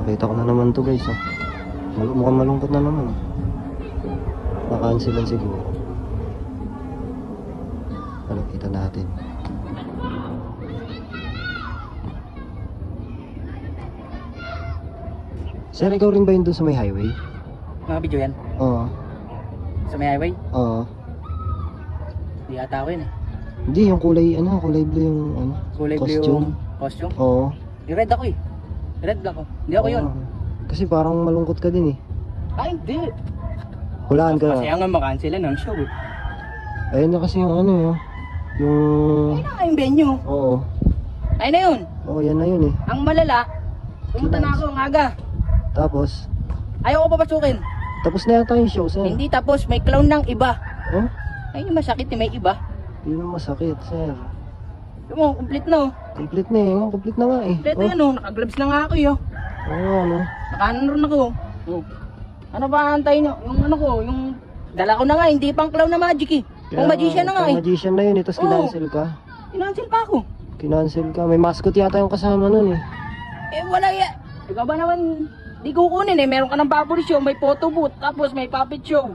Nakita ko na naman to guys. Mukhang malungkot na naman. Nakansilan siguro. Ano, kita natin. Sir, ikaw rin ba yun dun sa may highway? Mga video yan? Oo. Sa may highway? Oo. Hindi ata ako yun eh. Hindi, yung kulay, kulay blue yung, Kulay blue costume. yung costume? Oo. Yung red ako eh. Red black ako. Hindi ako yun. Kasi parang malungkot ka din eh. Ay, hindi. Hulaan ka. Kasi nga makansilan ng show eh. Ayun na kasi yung yung... Ayun na nga yung venue. Oo. Ayun na yun. Oo, yan na yun eh. Ang malala, pumunta na ako ng aga. Tapos? Ayaw ko papasukin. Tapos na yata yung show, sir. Hindi tapos, may clown ng iba. Oh? Ayun yung masakit eh, may iba. Hindi na masakit, sir. Yung mo, complete na oh. Complete na eh. Complete na nga eh. Complete na yan oh, naka-gloves na nga ako eh oh. Oo, Nakaano rin ako oh. Ano ba antayin nyo? Yung ano ko, yung dala ko na nga, hindi pang clown na magic eh. Pang magician na nga eh. Pang magician na yun, tapos kinancel ka. Kinancel pa ako. Kinancel ka. May mascot yata yung kasama nun eh. Eh wala ya. Ikaw ba naman, di kukunin eh. Meron ka ng bubble show, may photo booth, tapos may puppet show.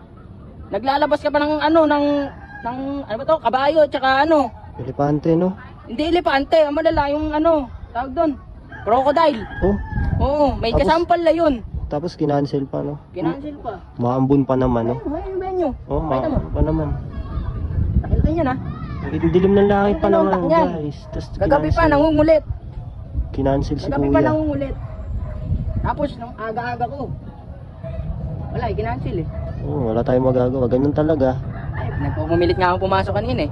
Naglalabas ka pa ng ano ba to, kabayo, tsaka ano. Elepante, no? Hindi elepante, ang malala yung ano, tawag doon, crocodile. Oh? Oo, may Tapos, kasampal na yun. Tapos kinancel pa, no? Kinancel pa. Maambun pa naman, no? Ayun yung venue. Oh, maambun pa naman. Nakilala niya na. Dilim ng langit pa naman, Yan. guys. Tapos Kagabi pa, nangungulit. Kinancel si Kagabi pa kuya. nangungulit. Tapos, nung aga-aga ko, wala, kinancel eh. Oh, wala tayong magagawa. Ganun talaga. Ay, nagpumilit nga ako pumasok kanina eh.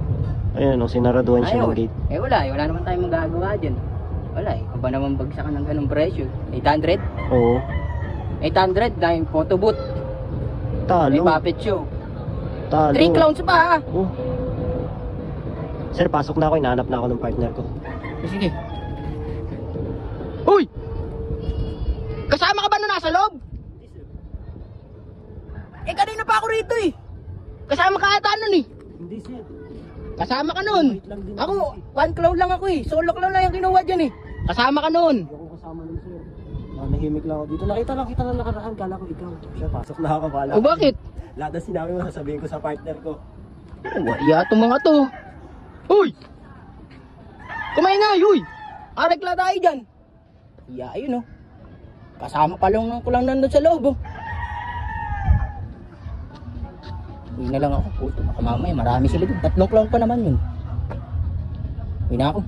Ayun, sinaraduhan siya ng gate. Eh wala, wala naman tayong magagawa dyan. Wala eh, kung ba naman bagsakan ng ganong presyo? 800? Oo. 800 dahil photo booth. Talo. May puppet show. Talo. 3 clowns pa ha. Oh. Sir, pasok na ako. Hinahanap na ako ng partner ko. Sige. Uy! Kasama ka ba nung nasa loob? Eh kanina pa ako rito eh. Kasama ka ata nun eh. Hindi, sir. Kasama ka nun. Ako, one clown lang ako eh. Solo clown lang yung kinuha dyan eh. Kasama ka nun. Hindi ako kasama nun, sir. Nahimik lang ako dito. Nakita lang nakaraan. Kala ko ikaw. Siya, pasok na ako. Kala O bakit? Lahat na sinabi mo, sasabihin ko sa partner ko. Wala itong mga to. Uy! Kumain nga, uy! Arekla tayo dyan. Iya, ayun oh. Kasama pa lang ko lang nandun sa loob oh. Uy na lang ako. Puto, baka mamaya marami sila dun. 3 clown pa naman yun. Uy na ako.